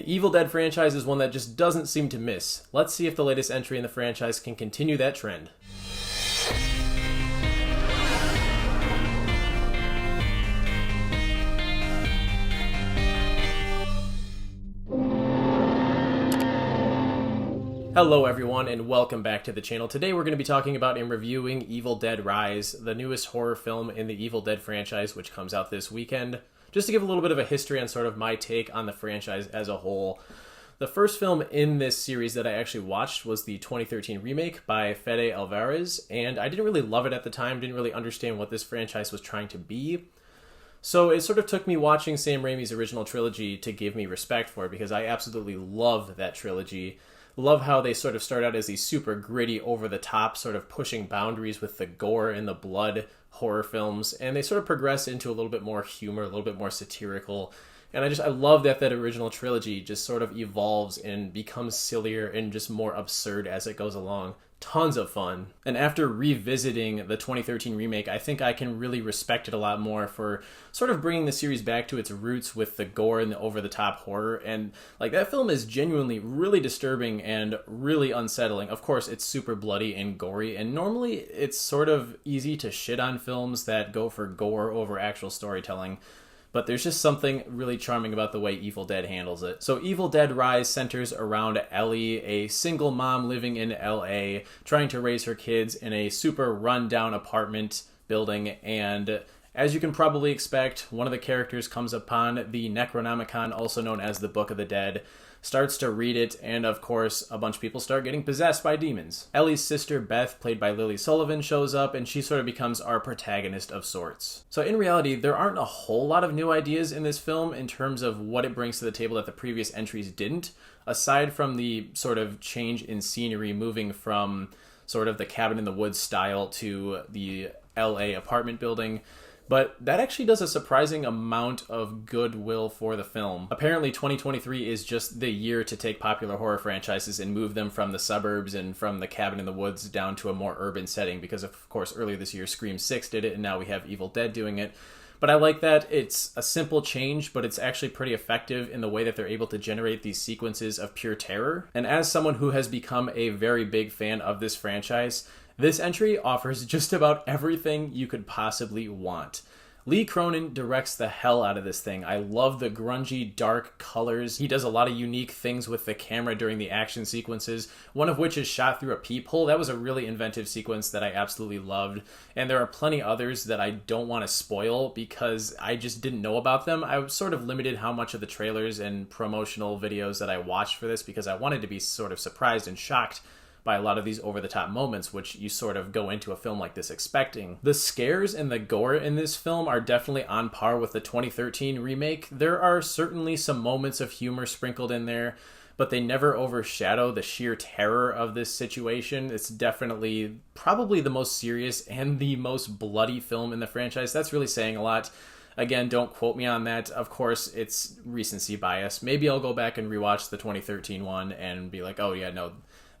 The Evil Dead franchise is one that just doesn't seem to miss. Let's see if the latest entry in the franchise can continue that trend. Hello everyone and welcome back to the channel. Today we're going to be talking about and reviewing Evil Dead Rise, the newest horror film in the Evil Dead franchise, which comes out this weekend. Just to give a little bit of a history on sort of my take on the franchise as a whole. The first film in this series that I actually watched was the 2013 remake by Fede Alvarez, and I didn't really love it at the time, didn't really understand what this franchise was trying to be. So it sort of took me watching Sam Raimi's original trilogy to give me respect for it, because I absolutely love that trilogy. Love how they sort of start out as these super gritty, over-the-top, sort of pushing boundaries with the gore and the blood horror films, and they sort of progress into a little bit more humor, a little bit more satirical. And I love that original trilogy just sort of evolves and becomes sillier and just more absurd as it goes along. Tons of fun. And after revisiting the 2013 remake, I think I can really respect it a lot more for sort of bringing the series back to its roots with the gore and the over-the-top horror. And like, that film is genuinely really disturbing and really unsettling. Of course, it's super bloody and gory, and normally it's sort of easy to shit on films that go for gore over actual storytelling. But there's just something really charming about the way Evil Dead handles it. So Evil Dead Rise centers around Ellie, a single mom living in LA, trying to raise her kids in a super run-down apartment building, and as you can probably expect, one of the characters comes upon the Necronomicon, also known as the Book of the Dead, starts to read it, and of course, a bunch of people start getting possessed by demons. Ellie's sister, Beth, played by Lily Sullivan, shows up, and she sort of becomes our protagonist of sorts. So in reality, there aren't a whole lot of new ideas in this film in terms of what it brings to the table that the previous entries didn't, aside from the sort of change in scenery, moving from sort of the cabin in the woods style to the LA apartment building. But that actually does a surprising amount of goodwill for the film. Apparently 2023 is just the year to take popular horror franchises and move them from the suburbs and from the cabin in the woods down to a more urban setting, because of course earlier this year Scream 6 did it, and now we have Evil Dead doing it. But I like that it's a simple change, but it's actually pretty effective in the way that they're able to generate these sequences of pure terror. And as someone who has become a very big fan of this franchise, this entry offers just about everything you could possibly want. Lee Cronin directs the hell out of this thing. I love the grungy, dark colors. He does a lot of unique things with the camera during the action sequences, one of which is shot through a peephole. That was a really inventive sequence that I absolutely loved. And there are plenty others that I don't want to spoil because I just didn't know about them. I was sort of limited how much of the trailers and promotional videos that I watched for this because I wanted to be sort of surprised and shocked by a lot of these over-the-top moments, which you sort of go into a film like this expecting. The scares and the gore in this film are definitely on par with the 2013 remake. There are certainly some moments of humor sprinkled in there, but they never overshadow the sheer terror of this situation. It's definitely probably the most serious and the most bloody film in the franchise. That's really saying a lot. Again, don't quote me on that. Of course, it's recency bias. Maybe I'll go back and rewatch the 2013 one and be like, oh yeah, no,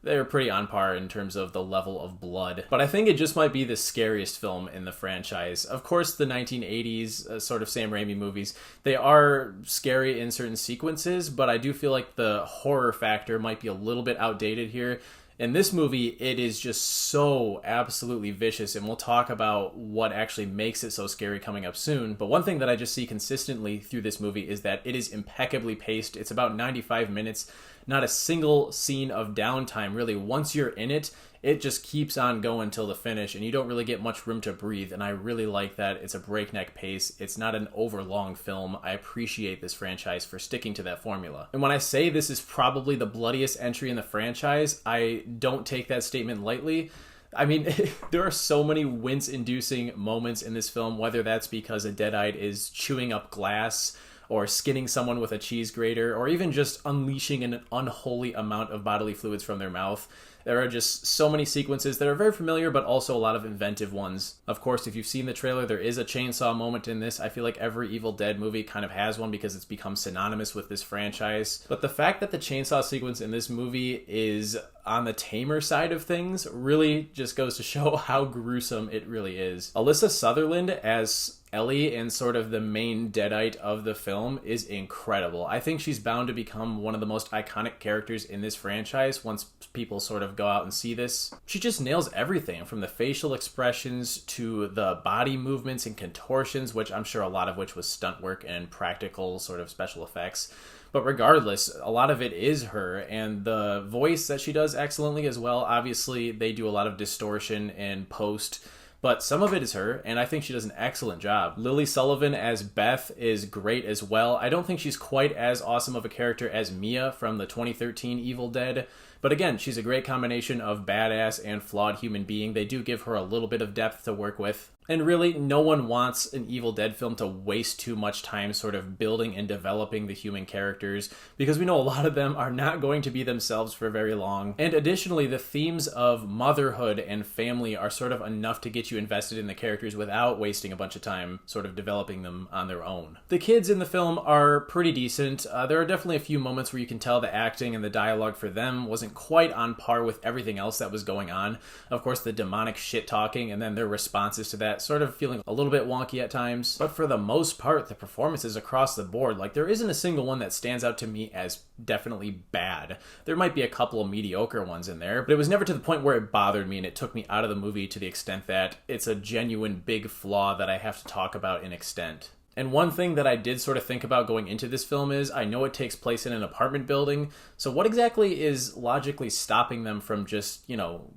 they're pretty on par in terms of the level of blood. But I think it just might be the scariest film in the franchise. Of course, the 1980s sort of Sam Raimi movies, they are scary in certain sequences, but I do feel like the horror factor might be a little bit outdated here. In this movie, it is just so absolutely vicious, and we'll talk about what actually makes it so scary coming up soon. But one thing that I just see consistently through this movie is that it is impeccably paced. It's about 95 minutes. Not a single scene of downtime, really. Once you're in it, it just keeps on going till the finish, and you don't really get much room to breathe, and I really like that. It's a breakneck pace. It's not an overlong film. I appreciate this franchise for sticking to that formula. And when I say this is probably the bloodiest entry in the franchise, I don't take that statement lightly. I mean, there are so many wince-inducing moments in this film, whether that's because a deadite is chewing up glass, or skinning someone with a cheese grater, or even just unleashing an unholy amount of bodily fluids from their mouth. There are just so many sequences that are very familiar, but also a lot of inventive ones. Of course, if you've seen the trailer, there is a chainsaw moment in this. I feel like every Evil Dead movie kind of has one because it's become synonymous with this franchise. But the fact that the chainsaw sequence in this movie is on the tamer side of things really just goes to show how gruesome it really is. Alyssa Sutherland as Ellie and sort of the main Deadite of the film is incredible. I think she's bound to become one of the most iconic characters in this franchise once people sort of go out and see this. She just nails everything from the facial expressions to the body movements and contortions, which I'm sure a lot of which was stunt work and practical sort of special effects. But regardless, a lot of it is her, and the voice that she does excellently as well. Obviously, they do a lot of distortion and post, but some of it is her, and I think she does an excellent job. Lily Sullivan as Beth is great as well. I don't think she's quite as awesome of a character as Mia from the 2013 Evil Dead, but again, she's a great combination of badass and flawed human being. They do give her a little bit of depth to work with. And really, no one wants an Evil Dead film to waste too much time sort of building and developing the human characters, because we know a lot of them are not going to be themselves for very long. And additionally, the themes of motherhood and family are sort of enough to get you invested in the characters without wasting a bunch of time sort of developing them on their own. The kids in the film are pretty decent. There are definitely a few moments where you can tell the acting and the dialogue for them wasn't quite on par with everything else that was going on. Of course, the demonic shit talking and then their responses to that sort of feeling a little bit wonky at times. But for the most part, the performances across the board, like there isn't a single one that stands out to me as definitely bad. There might be a couple of mediocre ones in there, but it was never to the point where it bothered me and it took me out of the movie to the extent that it's a genuine big flaw that I have to talk about in extent. And one thing that I did sort of think about going into this film is, I know it takes place in an apartment building, so what exactly is logically stopping them from just,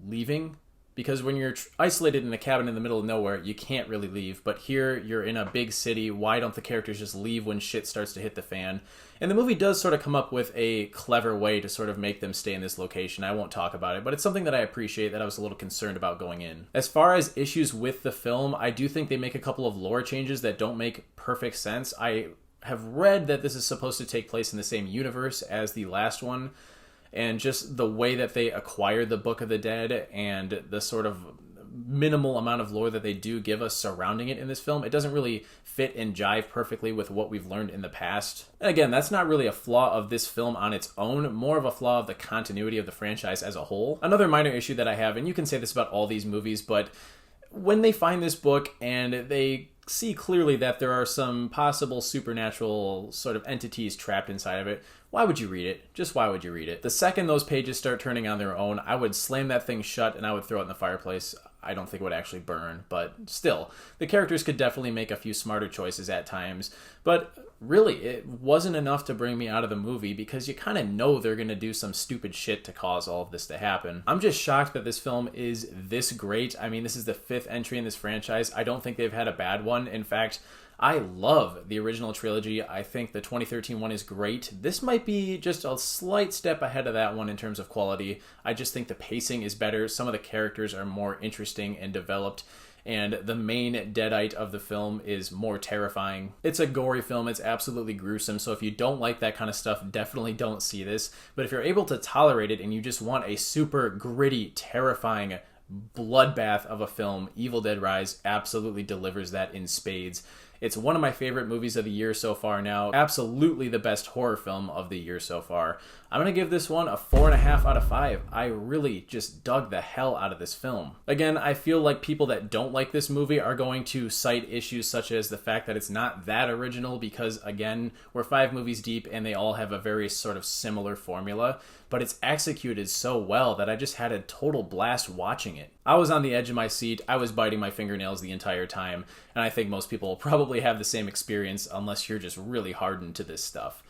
leaving? Because when you're isolated in a cabin in the middle of nowhere, you can't really leave. But here, you're in a big city. Why don't the characters just leave when shit starts to hit the fan? And the movie does sort of come up with a clever way to sort of make them stay in this location. I won't talk about it, but it's something that I appreciate that I was a little concerned about going in. As far as issues with the film, I do think they make a couple of lore changes that don't make perfect sense. I have read that this is supposed to take place in the same universe as the last one. And just the way that they acquire the Book of the Dead and the sort of minimal amount of lore that they do give us surrounding it in this film, it doesn't really fit and jive perfectly with what we've learned in the past. And again, that's not really a flaw of this film on its own, more of a flaw of the continuity of the franchise as a whole. Another minor issue that I have, and you can say this about all these movies, but when they find this book and they see clearly that there are some possible supernatural sort of entities trapped inside of it, why would you read it? Just why would you read it? The second those pages start turning on their own, I would slam that thing shut and I would throw it in the fireplace. I don't think it would actually burn, but still, the characters could definitely make a few smarter choices at times. But really, it wasn't enough to bring me out of the movie because you kind of know they're going to do some stupid shit to cause all of this to happen. I'm just shocked that this film is this great. I mean, this is the 5th entry in this franchise. I don't think they've had a bad one. In fact, I love the original trilogy. I think the 2013 one is great. This might be just a slight step ahead of that one in terms of quality. I just think the pacing is better. Some of the characters are more interesting and developed. And the main Deadite of the film is more terrifying. It's a gory film. It's absolutely gruesome. So if you don't like that kind of stuff, definitely don't see this. But if you're able to tolerate it and you just want a super gritty, terrifying bloodbath of a film, Evil Dead Rise absolutely delivers that in spades. It's one of my favorite movies of the year so far now. Absolutely the best horror film of the year so far. I'm going to give this one a 4.5 out of 5. I really just dug the hell out of this film. Again, I feel like people that don't like this movie are going to cite issues such as the fact that it's not that original because, again, we're 5 movies deep and they all have a very sort of similar formula. But it's executed so well that I just had a total blast watching it. I was on the edge of my seat. I was biting my fingernails the entire time. And I think most people will probably have the same experience unless you're just really hardened to this stuff.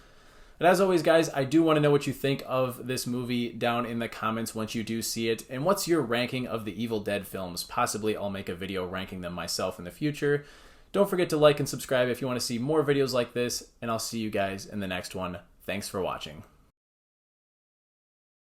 But as always, guys, I do want to know what you think of this movie down in the comments once you do see it. And what's your ranking of the Evil Dead films? Possibly I'll make a video ranking them myself in the future. Don't forget to like and subscribe if you want to see more videos like this. And I'll see you guys in the next one. Thanks for watching.